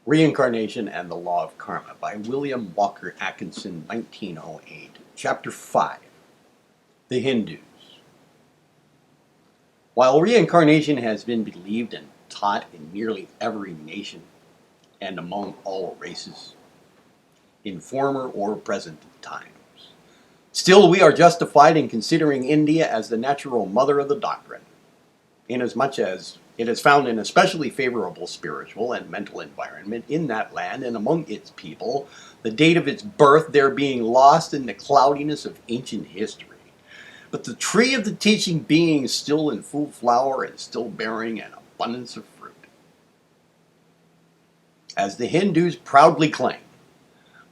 Reincarnation and the Law of Karma by William Walker Atkinson, 1908. Chapter 5. The Hindus. While reincarnation has been believed and taught in nearly every nation and among all races, in former or present times, still we are justified in considering India as the natural mother of the doctrine, inasmuch as it is found an especially favorable spiritual and mental environment in that land and among its people, the date of its birth there being lost in the cloudiness of ancient history. But the tree of the teaching being still in full flower and still bearing an abundance of fruit. As the Hindus proudly claim,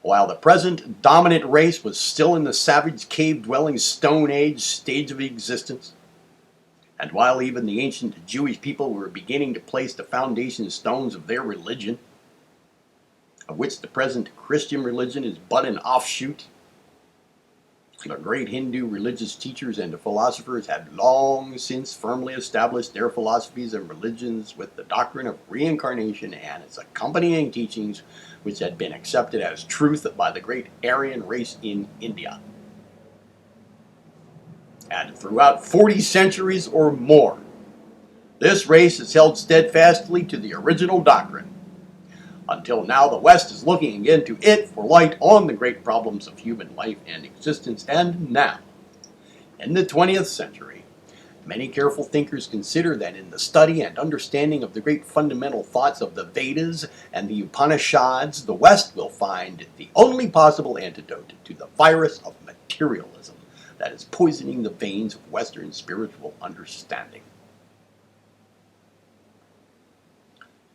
while the present dominant race was still in the savage cave-dwelling Stone Age stage of existence, and while even the ancient Jewish people were beginning to place the foundation stones of their religion, of which the present Christian religion is but an offshoot, the great Hindu religious teachers and philosophers had long since firmly established their philosophies and religions with the doctrine of reincarnation and its accompanying teachings, which had been accepted as truth by the great Aryan race in India. And throughout 40 centuries or more, this race has held steadfastly to the original doctrine, until now the West is looking again to it for light on the great problems of human life and existence. And now, in the 20th century, many careful thinkers consider that in the study and understanding of the great fundamental thoughts of the Vedas and the Upanishads, the West will find the only possible antidote to the virus of materialism that is poisoning the veins of Western spiritual understanding.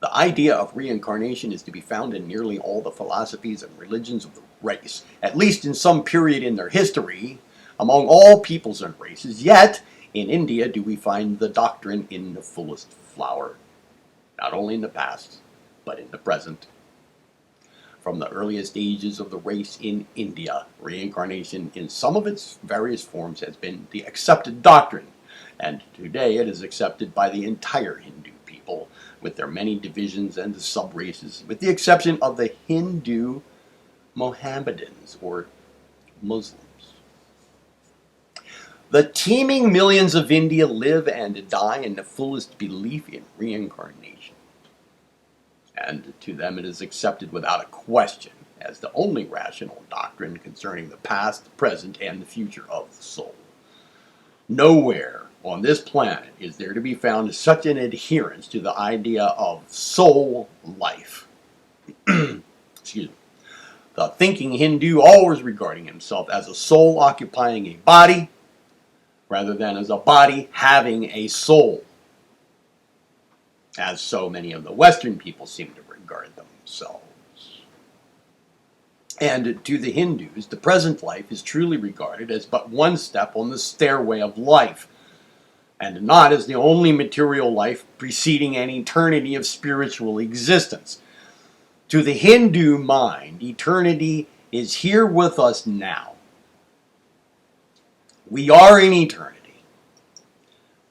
The idea of reincarnation is to be found in nearly all the philosophies and religions of the race, at least in some period in their history, among all peoples and races. Yet, in India do we find the doctrine in the fullest flower, not only in the past, but in the present. From the earliest ages of the race in India, reincarnation in some of its various forms has been the accepted doctrine, and today it is accepted by the entire Hindu people, with their many divisions and sub-races, with the exception of the Hindu Mohammedans or Muslims. The teeming millions of India live and die in the fullest belief in reincarnation, and to them it is accepted without a question as the only rational doctrine concerning the past, the present, and the future of the soul. Nowhere on this planet is there to be found such an adherence to the idea of soul life. Excuse me. The thinking Hindu always regarding himself as a soul occupying a body rather than as a body having a soul, as so many of the Western people seem to regard themselves. And to the Hindus, the present life is truly regarded as but one step on the stairway of life, and not as the only material life preceding an eternity of spiritual existence. To the Hindu mind, eternity is here with us now. We are in eternity,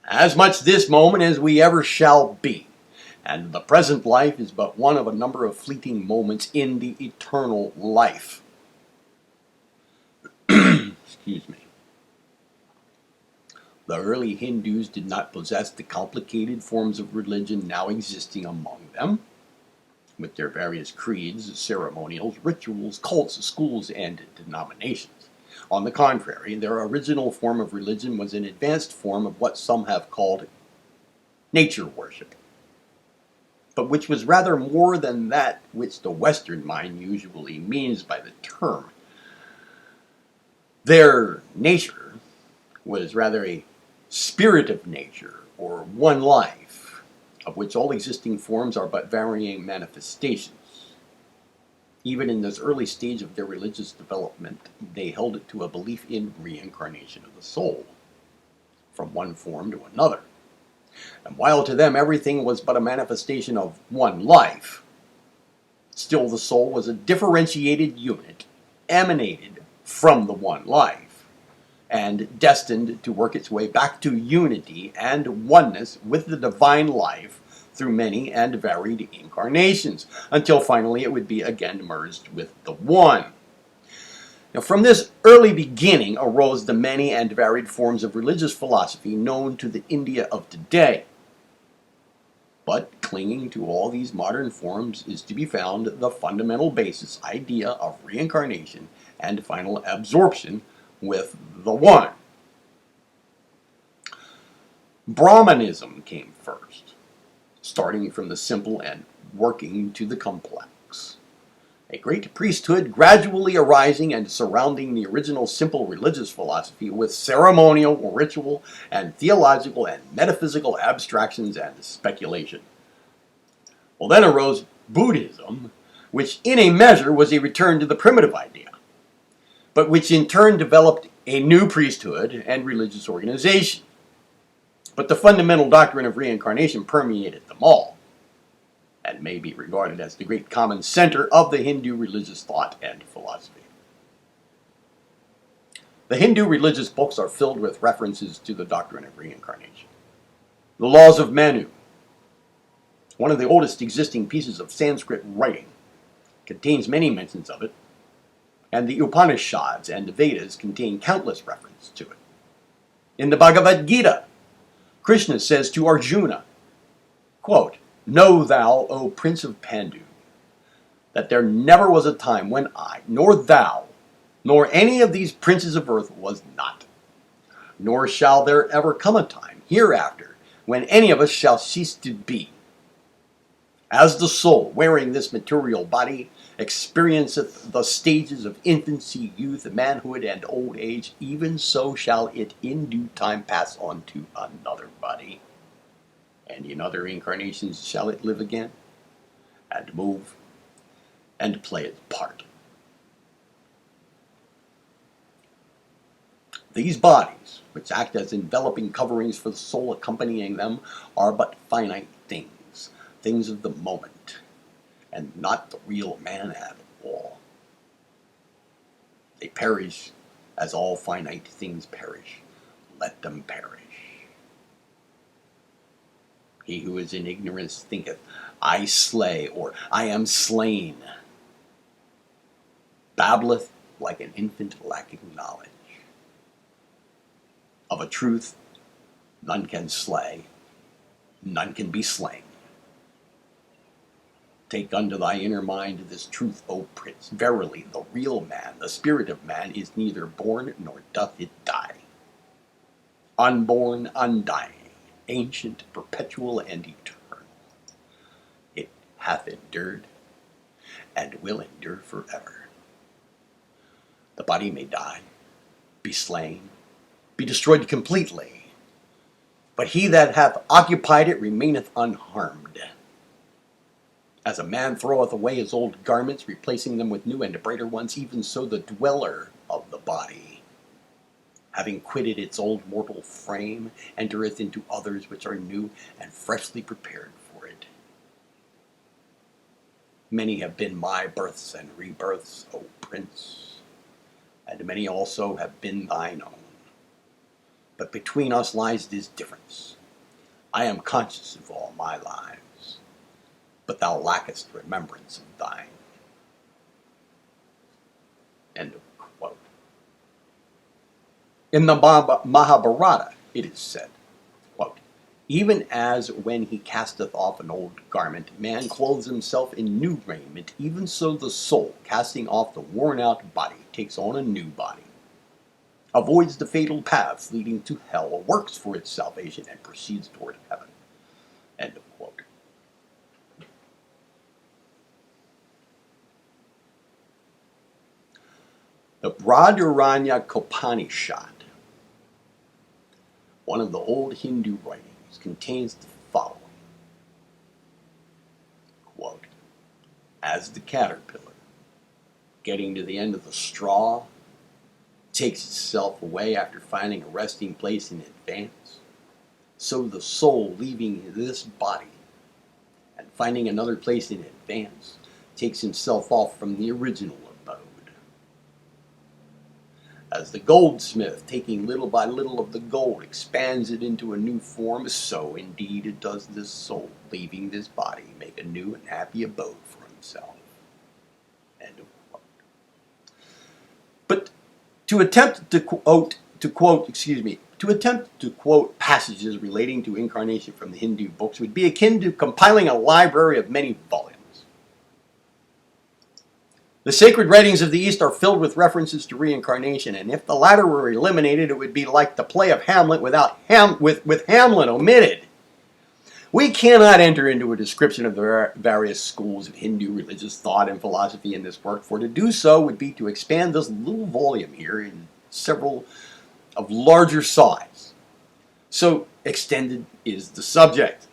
as much this moment as we ever shall be, and the present life is but one of a number of fleeting moments in the eternal life. Excuse me. The early Hindus did not possess the complicated forms of religion now existing among them, with their various creeds, ceremonials, rituals, cults, schools, and denominations. On the contrary, their original form of religion was an advanced form of what some have called nature worship, but which was rather more than that which the Western mind usually means by the term. Their nature was rather a spirit of nature, or one life, of which all existing forms are but varying manifestations. Even in this early stage of their religious development, they held it to a belief in reincarnation of the soul, from one form to another. And while to them everything was but a manifestation of one life, still the soul was a differentiated unit, emanated from the one life, and destined to work its way back to unity and oneness with the divine life through many and varied incarnations, until finally it would be again merged with the One. Now, from this early beginning arose the many and varied forms of religious philosophy known to the India of today. But clinging to all these modern forms is to be found the fundamental basis idea of reincarnation and final absorption with the One. Brahmanism came first, starting from the simple and working to the complex. A great priesthood gradually arising and surrounding the original simple religious philosophy with ceremonial, ritual, and theological and metaphysical abstractions and speculation. Well, then arose Buddhism, which in a measure was a return to the primitive idea, but which in turn developed a new priesthood and religious organization. But the fundamental doctrine of reincarnation permeated them all, and may be regarded as the great common center of the Hindu religious thought and philosophy. The Hindu religious books are filled with references to the doctrine of reincarnation. The Laws of Manu, one of the oldest existing pieces of Sanskrit writing, contains many mentions of it, and the Upanishads and the Vedas contain countless references to it. In the Bhagavad Gita, Krishna says to Arjuna, quote, "Know thou, O Prince of Pandu, that there never was a time when I, nor thou, nor any of these princes of earth was not. Nor shall there ever come a time hereafter when any of us shall cease to be. As the soul, wearing this material body, experienceth the stages of infancy, youth, manhood, and old age, even so shall it in due time pass on to another body. And in other incarnations shall it live again, and move, and play its part." These bodies, which act as enveloping coverings for the soul accompanying them, are but finite things, things of the moment, and not the real man at all. They perish as all finite things perish. Let them perish. He who is in ignorance thinketh, I slay, or I am slain, babbleth like an infant lacking knowledge. Of a truth, none can slay, none can be slain. Take unto thy inner mind this truth, O Prince. Verily, the real man, the spirit of man, is neither born nor doth it die. Unborn, undying, ancient, perpetual, and eternal. It hath endured, and will endure forever. The body may die, be slain, be destroyed completely, but he that hath occupied it remaineth unharmed. As a man throweth away his old garments, replacing them with new and brighter ones, even so the dweller of the body, having quitted its old mortal frame, entereth into others which are new and freshly prepared for it. Many have been my births and rebirths, O Prince, and many also have been thine own. But between us lies this difference. I am conscious of all my lives, but thou lackest remembrance of thine. End of quote. In the Mahabharata, it is said, quote, "Even as when he casteth off an old garment, man clothes himself in new raiment, even so the soul, casting off the worn-out body, takes on a new body, avoids the fatal paths leading to hell, works for its salvation, and proceeds toward heaven." End of quote. The Upanishad, one of the old Hindu writings, contains the following, quote, "As the caterpillar, getting to the end of the straw, takes itself away after finding a resting place in advance, so the soul, leaving this body and finding another place in advance, takes himself off from the original abode. As the goldsmith, taking little by little of the gold, expands it into a new form, so indeed it does this soul, leaving this body, make a new and happy abode for himself. End of quote. But to attempt to quote passages relating to incarnation from the Hindu books would be akin to compiling a library of many volumes. The sacred writings of the East are filled with references to reincarnation, and if the latter were eliminated, it would be like the play of Hamlet with Hamlet omitted. We cannot enter into a description of the various schools of Hindu religious thought and philosophy in this work, for to do so would be to expand this little volume here in several of larger size. So extended is the subject.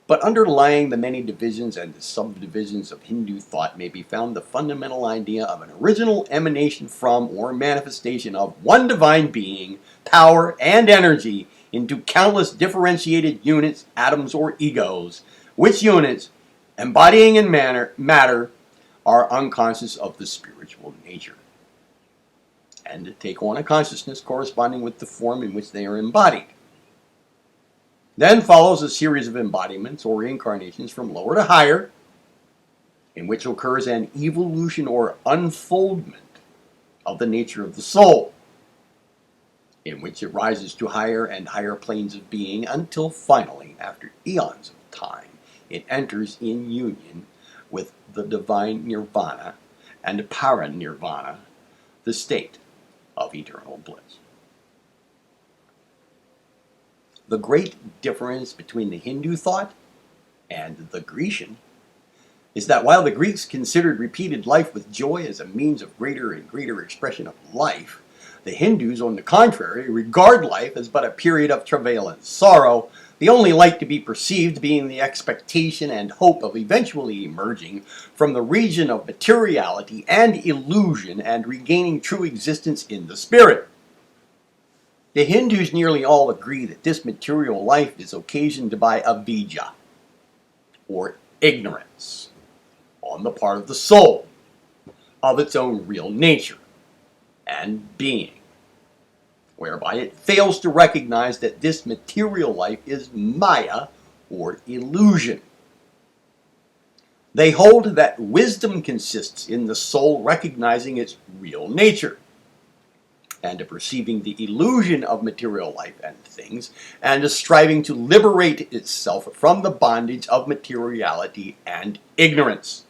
But underlying the many divisions and the subdivisions of Hindu thought may be found the fundamental idea of an original emanation from or manifestation of one divine being, power, and energy into countless differentiated units, atoms, or egos, which units, embodying in matter, are unconscious of the spiritual nature, and take on a consciousness corresponding with the form in which they are embodied. Then follows a series of embodiments or incarnations from lower to higher, in which occurs an evolution or unfoldment of the nature of the soul, in which it rises to higher and higher planes of being until finally, after eons of time, it enters in union with the divine nirvana and paranirvana, the state of eternal bliss. The great difference between the Hindu thought and the Grecian is that while the Greeks considered repeated life with joy as a means of greater and greater expression of life, the Hindus, on the contrary, regard life as but a period of travail and sorrow, the only light to be perceived being the expectation and hope of eventually emerging from the region of materiality and illusion and regaining true existence in the spirit. The Hindus nearly all agree that this material life is occasioned by avidya, or ignorance, on the part of the soul, of its own real nature and being, whereby it fails to recognize that this material life is maya, or illusion. They hold that wisdom consists in the soul recognizing its real nature, and perceiving the illusion of material life and things, and striving to liberate itself from the bondage of materiality and ignorance.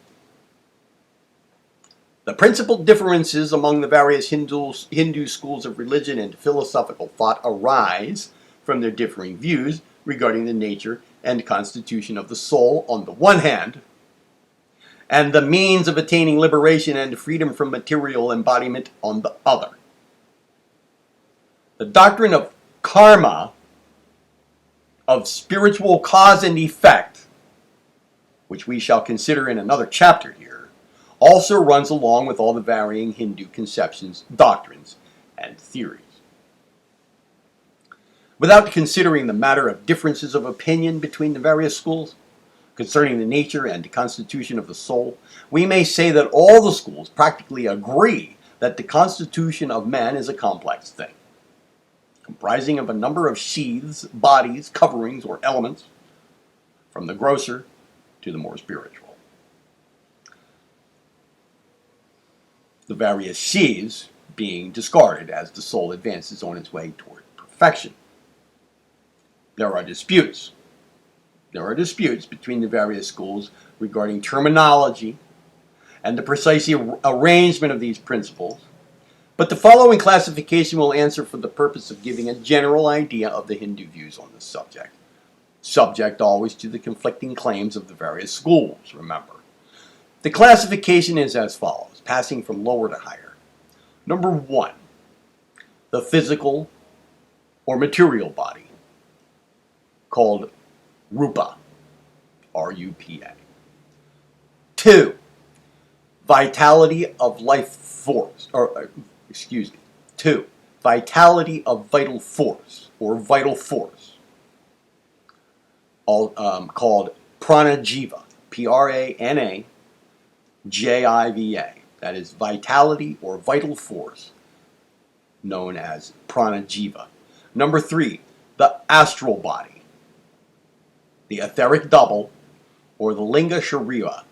The principal differences among the various Hindu schools of religion and philosophical thought arise from their differing views regarding the nature and constitution of the soul on the one hand, and the means of attaining liberation and freedom from material embodiment on the other. The doctrine of karma, of spiritual cause and effect, which we shall consider in another chapter here, also runs along with all the varying Hindu conceptions, doctrines, and theories. Without considering the matter of differences of opinion between the various schools concerning the nature and constitution of the soul, we may say that all the schools practically agree that the constitution of man is a complex thing, comprising of a number of sheaths, bodies, coverings, or elements, from the grosser to the more spiritual. The various sheaths being discarded as the soul advances on its way toward perfection. There are disputes. There are disputes between the various schools regarding terminology and the precise arrangement of these principles, but the following classification will answer for the purpose of giving a general idea of the Hindu views on this subject, subject always to the conflicting claims of the various schools, remember. The classification is as follows, passing from lower to higher. Number 1, the physical or material body, called rupa, R-U-P-A. 2, vitality of life force, vitality of vital force, or vital force, called prana-jiva, P-R-A-N-A-J-I-V-A. That is vitality or vital force, known as prana-jiva. Number 3, the astral body, the etheric double, or the linga sharira.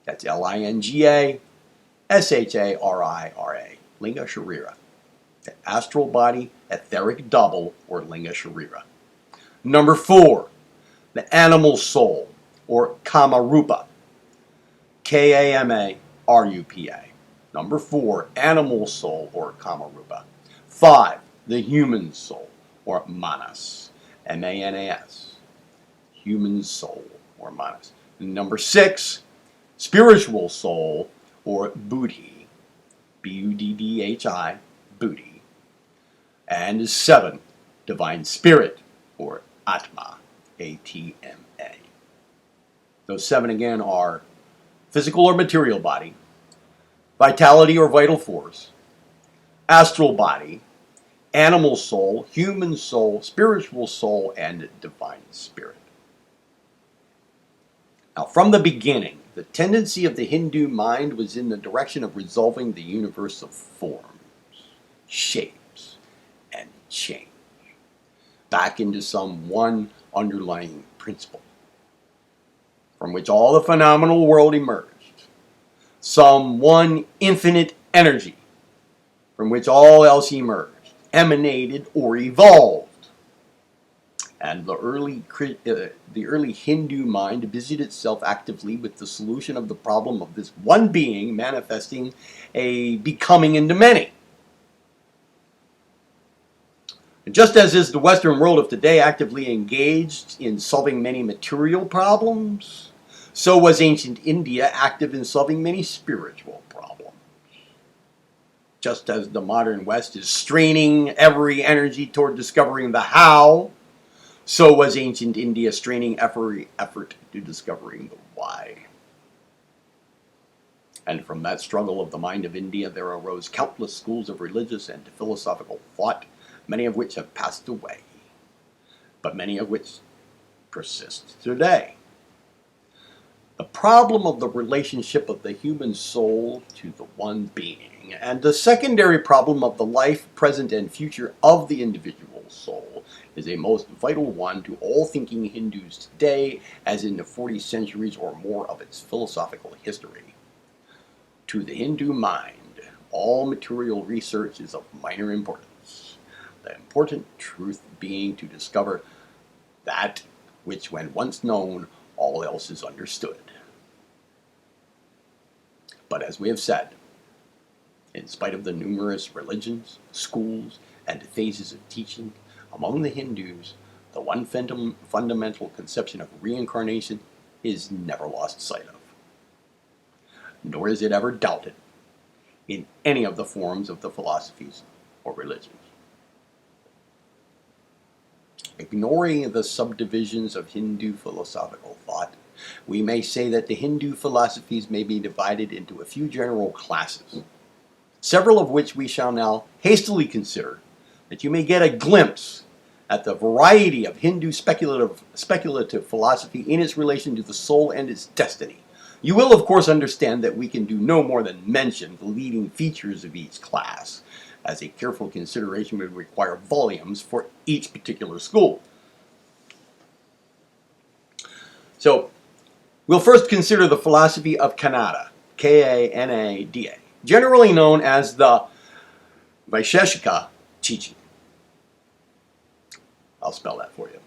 That's L-I-N-G-A-S-H-A-R-I-R-A. Linga sharira. The astral body, etheric double, or linga sharira. Number 4, the animal soul, or kamarupa. K-A-M-A-R-U-P-A. Number 4, animal soul, or kamarupa. 5, the human soul, or manas. M-A-N-A-S. Human soul, or manas. Number 6, spiritual soul, or buddhi. B-U-D-D-H-I, buddhi. And 7, divine spirit, or atma. A-T-M-A. Those 7 again are physical or material body, vitality or vital force, astral body, animal soul, human soul, spiritual soul, and divine spirit. Now, from the beginning, the tendency of the Hindu mind was in the direction of resolving the universe of forms, shapes, and change back into some one underlying principle from which all the phenomenal world emerged, some one infinite energy from which all else emerged, emanated, or evolved. And the early Hindu mind busied itself actively with the solution of the problem of this one being manifesting a becoming into many. And just as is the Western world of today actively engaged in solving many material problems, so was ancient India active in solving many spiritual problems. Just as the modern West is straining every energy toward discovering the how, so was ancient India straining every effort to discovering the why. And from that struggle of the mind of India, there arose countless schools of religious and philosophical thought, many of which have passed away, but many of which persist today. The problem of the relationship of the human soul to the one being, and the secondary problem of the life, present, and future of the individual soul is a most vital one to all thinking Hindus today, as in the 40 centuries or more of its philosophical history. To the Hindu mind, all material research is of minor importance, the important truth being to discover that which, when once known, all else is understood. But as we have said, in spite of the numerous religions, schools, and phases of teaching, among the Hindus, the one fundamental conception of reincarnation is never lost sight of, nor is it ever doubted in any of the forms of the philosophies or religions. Ignoring the subdivisions of Hindu philosophical thought, we may say that the Hindu philosophies may be divided into a few general classes, several of which we shall now hastily consider, that you may get a glimpse at the variety of Hindu speculative philosophy in its relation to the soul and its destiny. You will, of course, understand that we can do no more than mention the leading features of each class, as a careful consideration would require volumes for each particular school. So, we'll first consider the philosophy of Kanada, K-A-N-A-D-A, generally known as the Vaisheshika teaching. I'll spell that for you.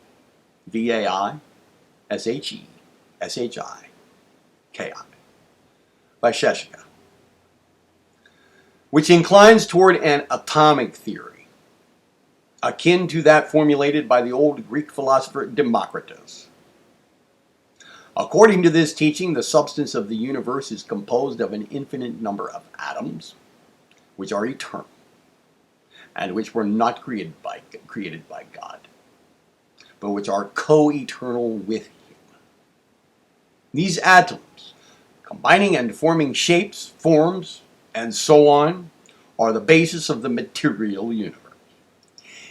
V-A-I-S-H-E-S-H-I-K-I. Vaisheshika, which inclines toward an atomic theory, akin to that formulated by the old Greek philosopher Democritus. According to this teaching, the substance of the universe is composed of an infinite number of atoms, which are eternal, and which were not created by God, but which are co-eternal with Him. These atoms, combining and forming shapes, forms, and so on, are the basis of the material universe.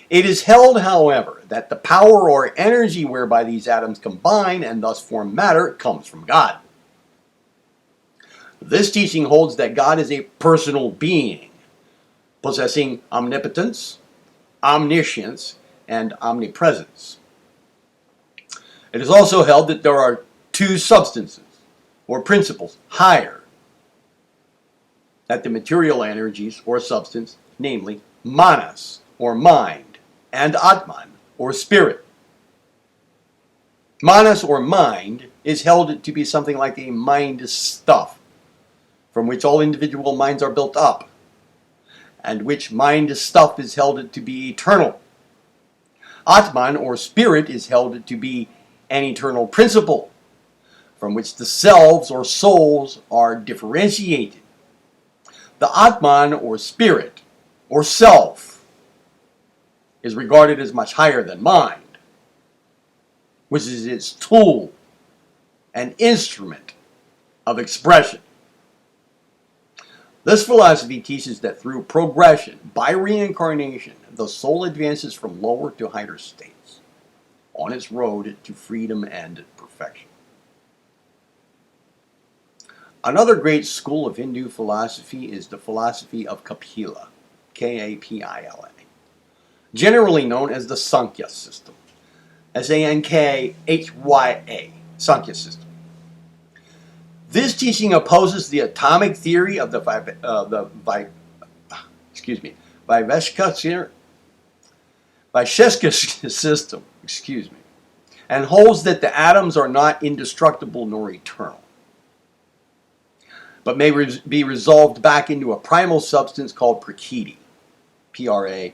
It is held, however, that the power or energy whereby these atoms combine and thus form matter comes from God. This teaching holds that God is a personal being, possessing omnipotence, omniscience, and omnipresence. It is also held that there are two substances or principles higher than the material energies or substance, namely manas or mind and atman or spirit. Manas or mind is held to be something like a mind stuff from which all individual minds are built up, and which mind stuff is held to be eternal. Atman or spirit is held to be an eternal principle from which the selves or souls are differentiated. The Atman or spirit or self is regarded as much higher than mind, which is its tool and instrument of expression. This philosophy teaches that through progression, by reincarnation, the soul advances from lower to higher states on its road to freedom and perfection. Another great school of Hindu philosophy is the philosophy of Kapila, K-A-P-I-L-A, generally known as the Sankhya system, S-A-N-K-H-Y-A, Sankhya system. This teaching opposes the atomic theory of the Vaisheshika system, and holds that the atoms are not indestructible nor eternal, but may be resolved back into a primal substance called Prakriti, P-R-A-K-R-I-T-I,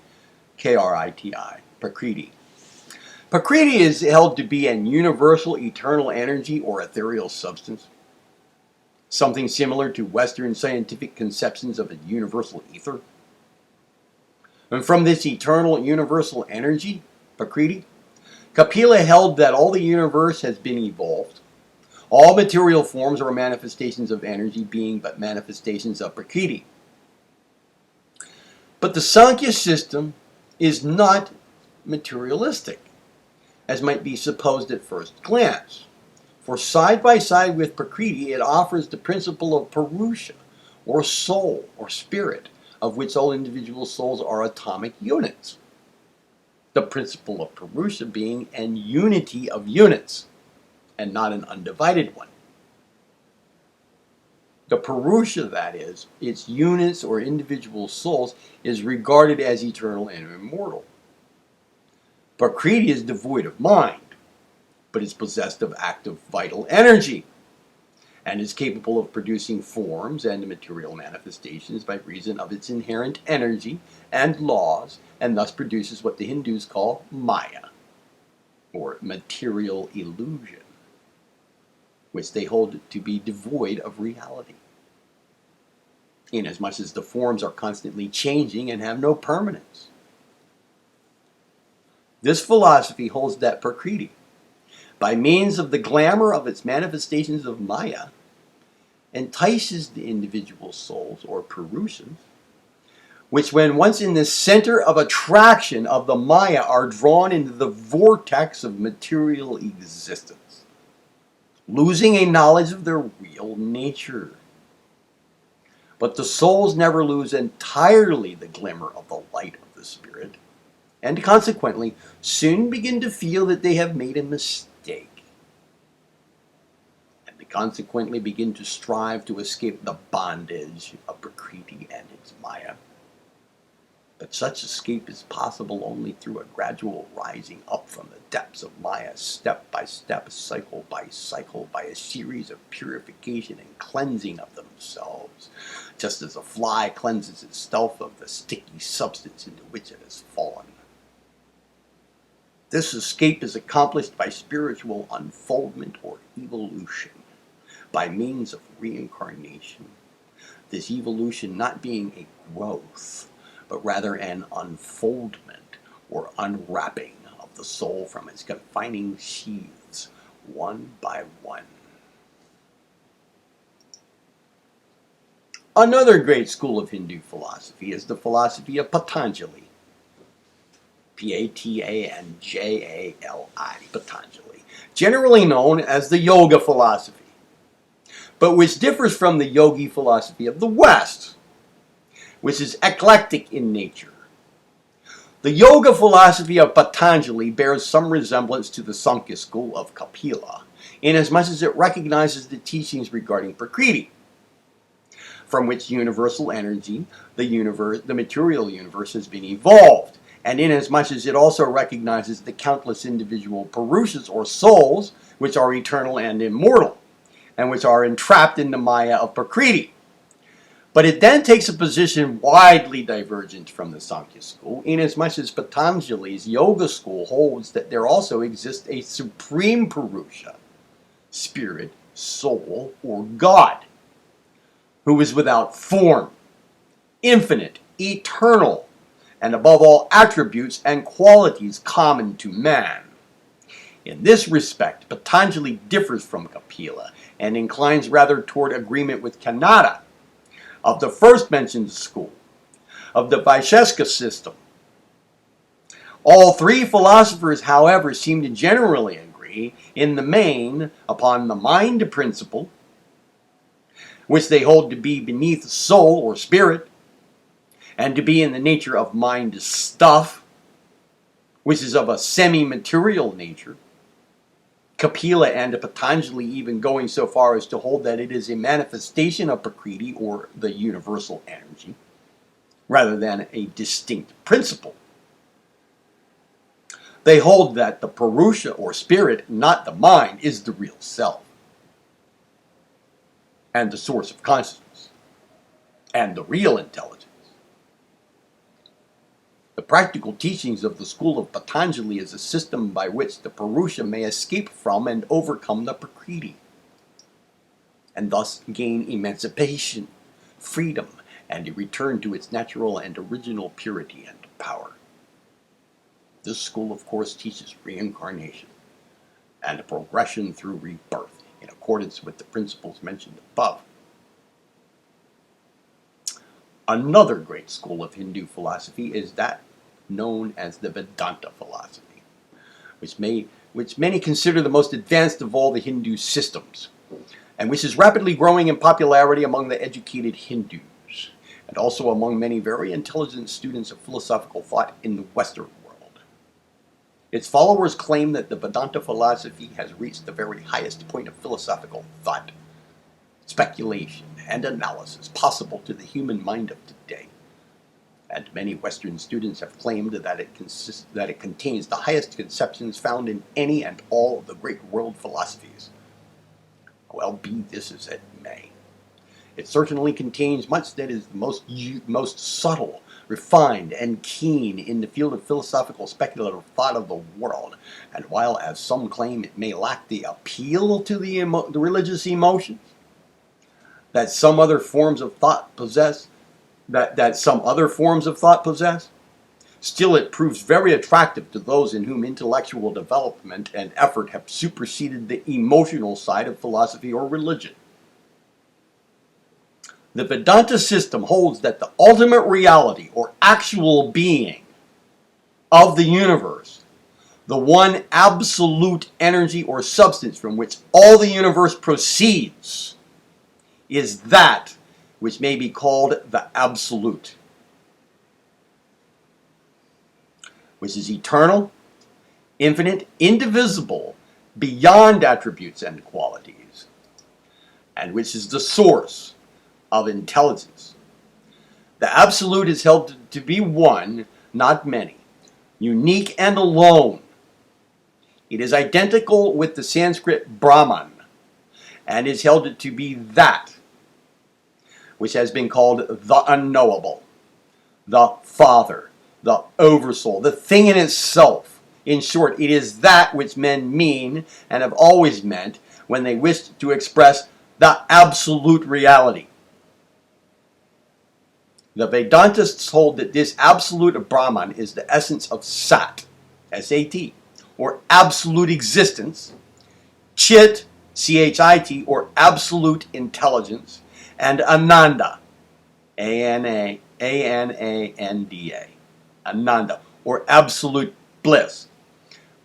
Prakriti. Prakriti is held to be an universal eternal energy or ethereal substance, something similar to Western scientific conceptions of a universal ether. And from this eternal universal energy, Prakriti, Kapila held that all the universe has been evolved. All material forms are manifestations of energy, being but manifestations of Prakriti. But the Sankhya system is not materialistic, as might be supposed at first glance. For side by side with Prakriti, it offers the principle of Purusha, or soul, or spirit, of which all individual souls are atomic units. The principle of Purusha being an unity of units, and not an undivided one. The Purusha, that is, its units or individual souls, is regarded as eternal and immortal. Prakriti is devoid of mind, but is possessed of active vital energy, and is capable of producing forms and material manifestations by reason of its inherent energy and laws, and thus produces what the Hindus call Maya, or material illusion, which they hold to be devoid of reality, inasmuch as the forms are constantly changing and have no permanence. This philosophy holds that Prakriti, by means of the glamour of its manifestations of Maya, entices the individual souls, or Purushas, which when once in the center of attraction of the Maya are drawn into the vortex of material existence, losing a knowledge of their real nature. But the souls never lose entirely the glimmer of the light of the spirit, and consequently soon begin to feel that they have made a mistake, and they consequently begin to strive to escape the bondage of Prakriti and its Maya. But such escape is possible only through a gradual rising up from the depths of Maya, step by step, cycle by cycle, by a series of purification and cleansing of themselves, just as a fly cleanses itself of the sticky substance into which it has fallen. This escape is accomplished by spiritual unfoldment or evolution, by means of reincarnation. This evolution not being a growth, but rather an unfoldment or unwrapping of the soul from its confining sheaths, one by one. Another great school of Hindu philosophy is the philosophy of Patanjali, P-A-T-A-N-J-A-L-I, Patanjali, generally known as the Yoga philosophy, but which differs from the Yogi philosophy of the West, which is eclectic in nature. The yoga philosophy of Patanjali bears some resemblance to the Sankhya school of Kapila, inasmuch as it recognizes the teachings regarding Prakriti, from which universal energy, the material universe, has been evolved, and inasmuch as it also recognizes the countless individual Purushas or souls, which are eternal and immortal, and which are entrapped in the Maya of Prakriti. But it then takes a position widely divergent from the Sankhya school, inasmuch as Patanjali's yoga school holds that there also exists a supreme Purusha, spirit, soul, or God, who is without form, infinite, eternal, and above all attributes and qualities common to man. In this respect, Patanjali differs from Kapila and inclines rather toward agreement with Kanada, of the first mentioned school, of the Vaisheshika system. All three philosophers, however, seem to generally agree, in the main, upon the mind principle, which they hold to be beneath soul or spirit, and to be in the nature of mind stuff, which is of a semi-material nature. Kapila and Patanjali even going so far as to hold that it is a manifestation of Prakriti, or the universal energy, rather than a distinct principle. They hold that the Purusha, or spirit, not the mind, is the real self, and the source of consciousness, and the real intelligence. The practical teachings of the school of Patanjali is a system by which the Purusha may escape from and overcome the Prakriti, and thus gain emancipation, freedom, and a return to its natural and original purity and power. This school, of course, teaches reincarnation and a progression through rebirth in accordance with the principles mentioned above. Another great school of Hindu philosophy is that known as the Vedanta philosophy, which many consider the most advanced of all the Hindu systems, and which is rapidly growing in popularity among the educated Hindus, and also among many very intelligent students of philosophical thought in the Western world. Its followers claim that the Vedanta philosophy has reached the very highest point of philosophical thought, speculation, and analysis possible to the human mind of today. And many Western students have claimed that it contains the highest conceptions found in any and all of the great world philosophies. Well, be this as it may, it certainly contains much that is the most subtle, refined, and keen in the field of philosophical speculative thought of the world. And while, as some claim, it may lack the appeal to the religious emotions that some other forms of thought possess, still it proves very attractive to those in whom intellectual development and effort have superseded the emotional side of philosophy or religion. The Vedanta system holds that the ultimate reality, or actual being, of the universe, the one absolute energy or substance from which all the universe proceeds, is that which may be called the Absolute, which is eternal, infinite, indivisible, beyond attributes and qualities, and which is the source of intelligence. The Absolute is held to be one, not many, unique and alone. It is identical with the Sanskrit Brahman, and is held to be that which has been called the unknowable, the Father, the Oversoul, the thing in itself. In short, it is that which men mean and have always meant when they wish to express the absolute reality. The Vedantists hold that this absolute Brahman is the essence of Sat, S-A-T, or absolute existence, Chit, C-H-I-T, or absolute intelligence, and Ananda, A-N-A-N-D-A, Ananda, or absolute bliss.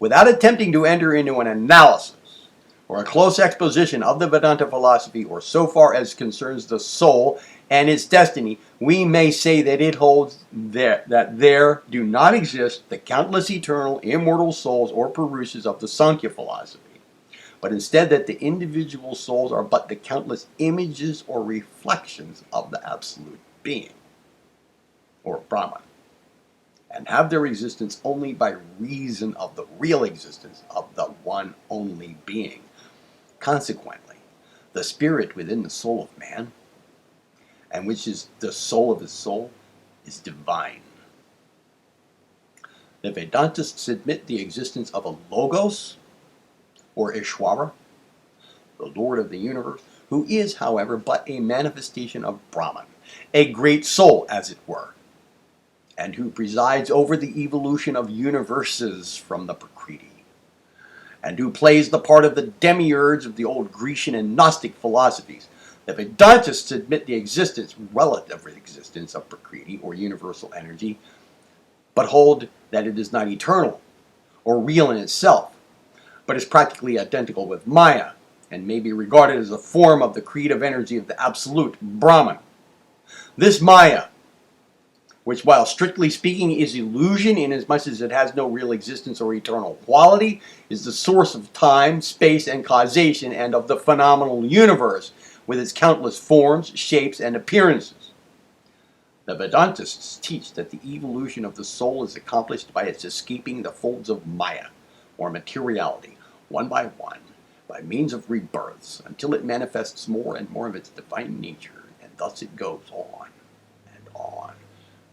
Without attempting to enter into an analysis, or a close exposition of the Vedanta philosophy, or so far as concerns the soul and its destiny, we may say that it holds that there do not exist the countless eternal, immortal souls or Purusas of the Sankhya philosophy, but instead that the individual souls are but the countless images or reflections of the absolute being, or Brahman, and have their existence only by reason of the real existence of the one only being. Consequently, the spirit within the soul of man, and which is the soul of his soul, is divine. The Vedantists admit the existence of a Logos, or Ishwara, the Lord of the universe, who is, however, but a manifestation of Brahman, a great soul, as it were, and who presides over the evolution of universes from the Prakriti, and who plays the part of the demiurge of the old Grecian and Gnostic philosophies. The Vedantists admit the existence, relative existence, of Prakriti, or universal energy, but hold that it is not eternal or real in itself, but is practically identical with Maya, and may be regarded as a form of the creative energy of the absolute Brahman. This Maya, which while strictly speaking is illusion inasmuch as it has no real existence or eternal quality, is the source of time, space, and causation, and of the phenomenal universe with its countless forms, shapes, and appearances. The Vedantists teach that the evolution of the soul is accomplished by its escaping the folds of Maya, or materiality, one by means of rebirths, until it manifests more and more of its divine nature, and thus it goes on and on,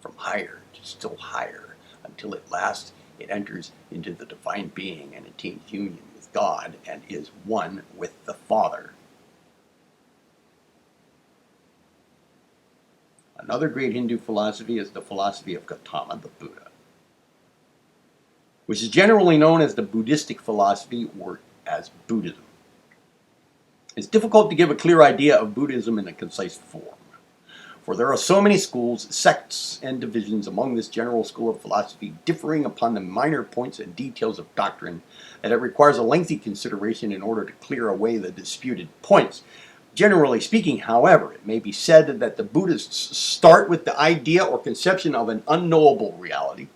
from higher to still higher, until at last it enters into the divine being and attains union with God and is one with the Father. Another great Hindu philosophy is the philosophy of Gautama, the Buddha, which is generally known as the Buddhistic philosophy or as Buddhism. It's difficult to give a clear idea of Buddhism in a concise form, for there are so many schools, sects, and divisions among this general school of philosophy, differing upon the minor points and details of doctrine, that it requires a lengthy consideration in order to clear away the disputed points. Generally speaking, however, it may be said that the Buddhists start with the idea or conception of an unknowable reality,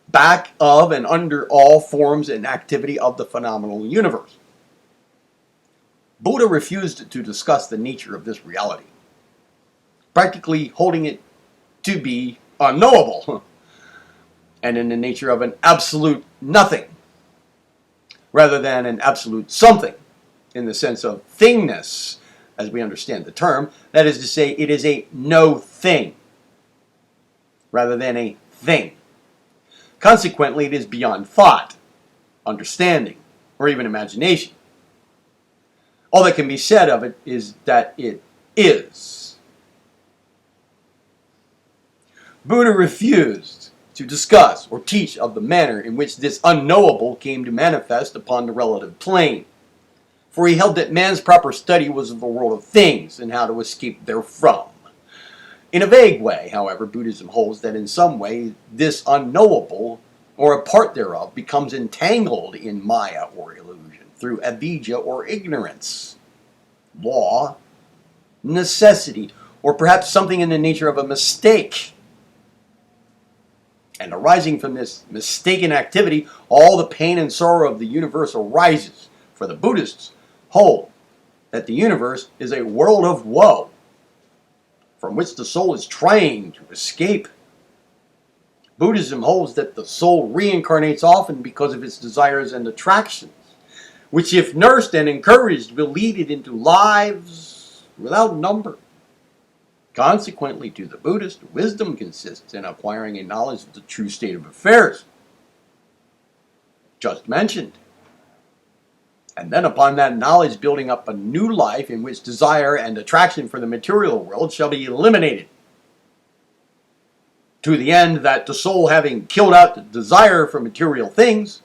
back of and under all forms and activity of the phenomenal universe. Buddha refused to discuss the nature of this reality, practically holding it to be unknowable and in the nature of an absolute nothing rather than an absolute something in the sense of thingness as we understand the term. That is to say, it is a no thing rather than a thing. Consequently, it is beyond thought, understanding, or even imagination. All that can be said of it is that it is. Buddha refused to discuss or teach of the manner in which this unknowable came to manifest upon the relative plane, for he held that man's proper study was of the world of things and how to escape therefrom. In a vague way, however, Buddhism holds that in some way this unknowable, or a part thereof, becomes entangled in Maya or illusion through avidya or ignorance, law, necessity, or perhaps something in the nature of a mistake. And arising from this mistaken activity, all the pain and sorrow of the universe arises. For the Buddhists hold that the universe is a world of woe, from which the soul is trying to escape. Buddhism holds that the soul reincarnates often because of its desires and attractions, which if nursed and encouraged will lead it into lives without number. Consequently, to the Buddhist, wisdom consists in acquiring a knowledge of the true state of affairs, just mentioned, and then upon that knowledge building up a new life in which desire and attraction for the material world shall be eliminated, to the end that the soul, having killed out the desire for material things,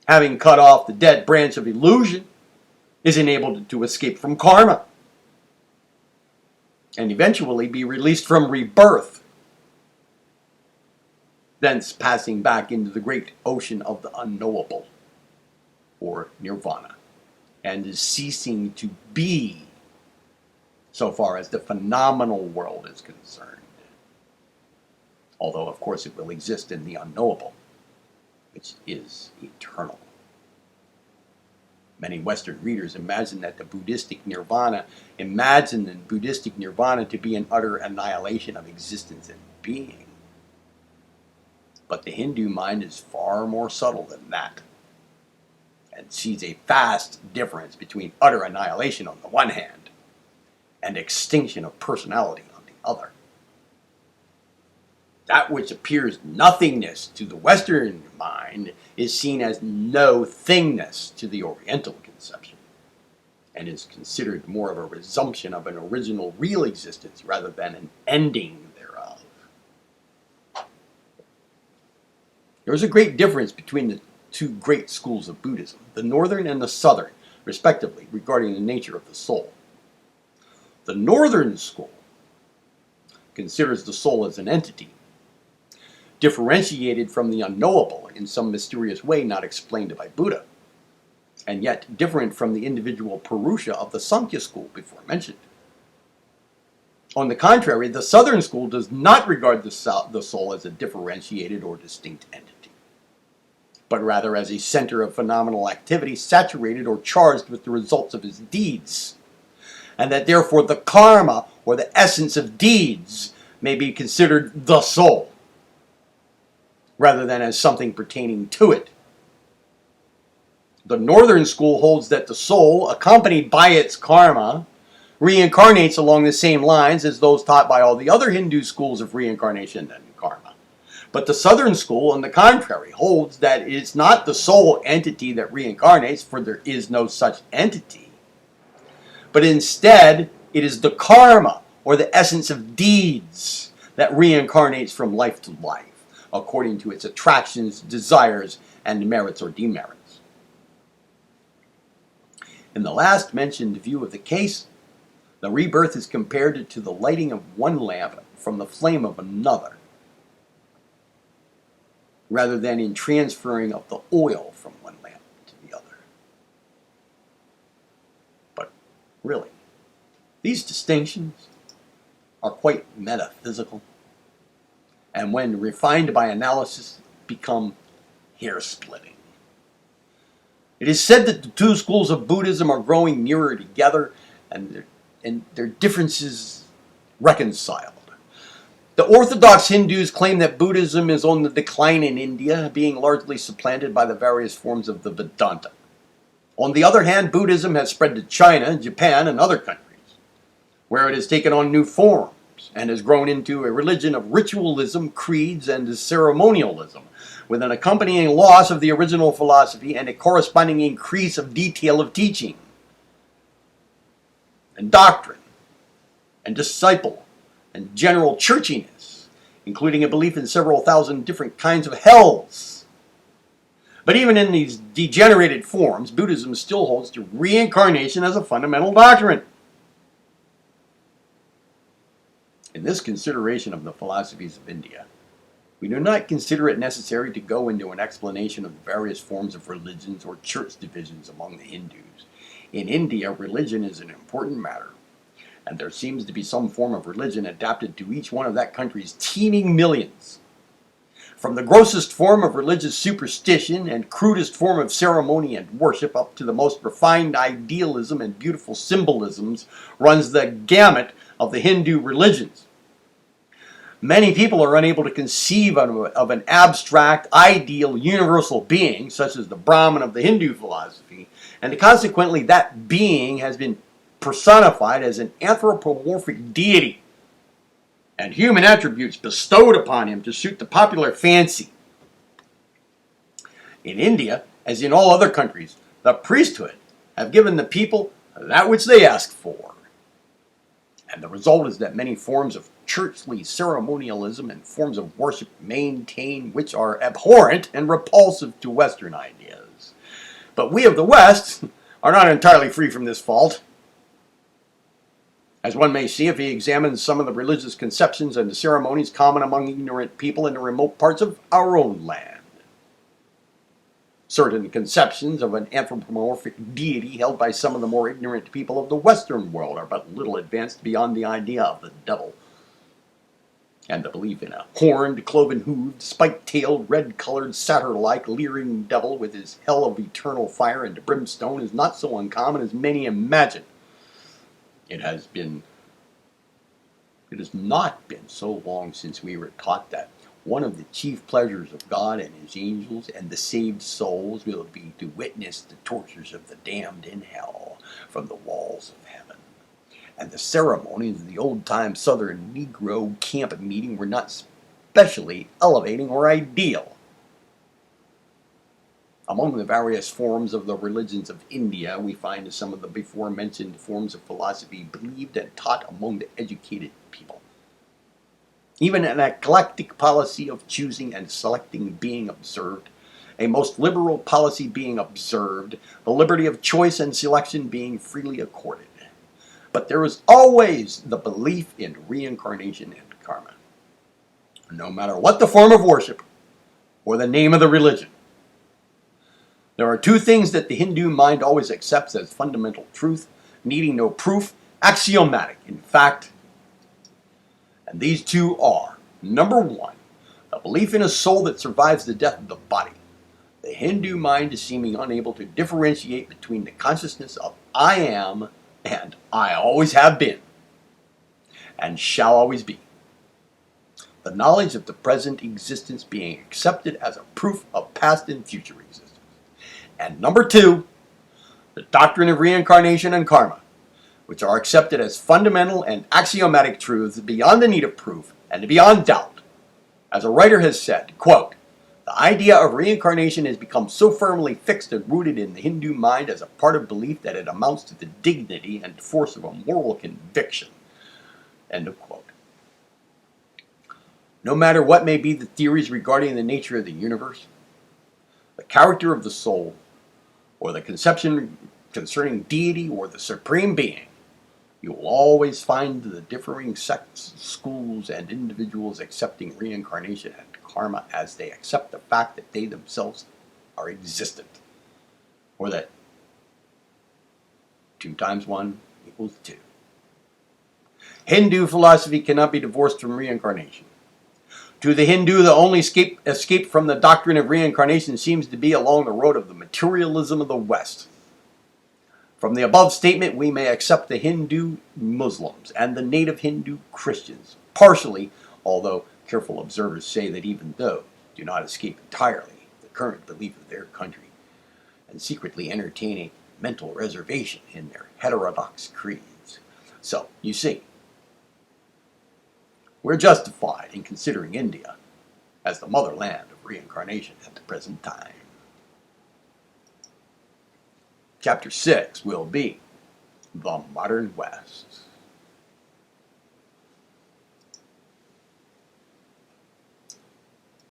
having cut off the dead branch of illusion, is enabled to escape from karma and eventually be released from rebirth, thence passing back into the great ocean of the unknowable. or nirvana, and is ceasing to be so far as the phenomenal world is concerned. Although, of course, it will exist in the unknowable, which is eternal. Many Western readers imagine the Buddhistic nirvana to be an utter annihilation of existence and being. But the Hindu mind is far more subtle than that, and sees a vast difference between utter annihilation on the one hand and extinction of personality on the other. That which appears nothingness to the Western mind is seen as no thingness to the Oriental conception, and is considered more of a resumption of an original real existence rather than an ending thereof. There is a great difference between the two great schools of Buddhism, the Northern and the Southern, respectively, regarding the nature of the soul. The Northern school considers the soul as an entity, differentiated from the unknowable in some mysterious way not explained by Buddha, and yet different from the individual Purusha of the Sankhya school before mentioned. On the contrary, the Southern school does not regard the soul as a differentiated or distinct entity, but rather as a center of phenomenal activity saturated or charged with the results of his deeds, and that therefore the karma, or the essence of deeds, may be considered the soul, rather than as something pertaining to it. The Northern school holds that the soul, accompanied by its karma, reincarnates along the same lines as those taught by all the other Hindu schools of reincarnation and karma. But the Southern school, on the contrary, holds that it's not the soul entity that reincarnates, for there is no such entity, but instead it is the karma, or the essence of deeds, that reincarnates from life to life, according to its attractions, desires, and merits or demerits. In the last mentioned view of the case, the rebirth is compared to the lighting of one lamp from the flame of another, rather than in transferring of the oil from one lamp to the other. But really, these distinctions are quite metaphysical, and when refined by analysis, become hair-splitting. It is said that the two schools of Buddhism are growing nearer together, and their differences reconciled. The Orthodox Hindus claim that Buddhism is on the decline in India, being largely supplanted by the various forms of the Vedanta. On the other hand, Buddhism has spread to China, Japan, and other countries, where it has taken on new forms and has grown into a religion of ritualism, creeds, and ceremonialism, with an accompanying loss of the original philosophy and a corresponding increase of detail of teaching and doctrine and disciple and general churchiness, including a belief in several thousand different kinds of hells. But even in these degenerated forms, Buddhism still holds to reincarnation as a fundamental doctrine. In this consideration of the philosophies of India, we do not consider it necessary to go into an explanation of the various forms of religions or church divisions among the Hindus. In India, religion is an important matter, and there seems to be some form of religion adapted to each one of that country's teeming millions. From the grossest form of religious superstition and crudest form of ceremony and worship up to the most refined idealism and beautiful symbolisms runs the gamut of the Hindu religions. Many people are unable to conceive of an abstract, ideal, universal being, such as the Brahman of the Hindu philosophy, and consequently that being has been personified as an anthropomorphic deity, and human attributes bestowed upon him to suit the popular fancy. In India, as in all other countries, the priesthood have given the people that which they asked for. And the result is that many forms of churchly ceremonialism and forms of worship maintain which are abhorrent and repulsive to Western ideas. But we of the West are not entirely free from this fault, as one may see if he examines some of the religious conceptions and the ceremonies common among ignorant people in the remote parts of our own land. certain conceptions of an anthropomorphic deity held by some of the more ignorant people of the Western world are but little advanced beyond the idea of the devil. And the belief in a horned, cloven-hooved, spike-tailed, red-colored, satyr-like, leering devil with his hell of eternal fire and brimstone is not so uncommon as many imagine. It has not been so long since we were taught that one of the chief pleasures of God and his angels and the saved souls will be to witness the tortures of the damned in hell from the walls of heaven. And the ceremonies of the old-time Southern Negro camp meeting were not specially elevating or ideal. Among the various forms of the religions of India, we find some of the before-mentioned forms of philosophy believed and taught among the educated people. Even an eclectic policy of choosing and selecting being observed, a most liberal policy being observed, the liberty of choice and selection being freely accorded. But there is always the belief in reincarnation and karma, no matter what the form of worship or the name of the religion. There are two things that the Hindu mind always accepts as fundamental truth, needing no proof, axiomatic, in fact. And these two are, number one, the belief in a soul that survives the death of the body. The Hindu mind is seeming unable to differentiate between the consciousness of I am and I always have been and shall always be. The knowledge of the present existence being accepted as a proof of past and future existence. And number two, the doctrine of reincarnation and karma, which are accepted as fundamental and axiomatic truths beyond the need of proof and beyond doubt. As a writer has said, quote, the idea of reincarnation has become so firmly fixed and rooted in the Hindu mind as a part of belief that it amounts to the dignity and force of a moral conviction. End of quote. No matter what may be the theories regarding the nature of the universe, the character of the soul, or the conception concerning deity or the supreme being, you will always find the differing sects, schools, and individuals accepting reincarnation and karma as they accept the fact that they themselves are existent, or that 2 times 1 equals 2. Hindu philosophy cannot be divorced from reincarnation. To the Hindu, the only escape from the doctrine of reincarnation seems to be along the road of the materialism of the West. From the above statement, we may accept the Hindu Muslims and the native Hindu Christians, partially, although careful observers say that even those do not escape entirely the current belief of their country, and secretly entertain a mental reservation in their heterodox creeds. So, you see, we're justified in considering India as the motherland of reincarnation at the present time. Chapter 6 will be The Modern West.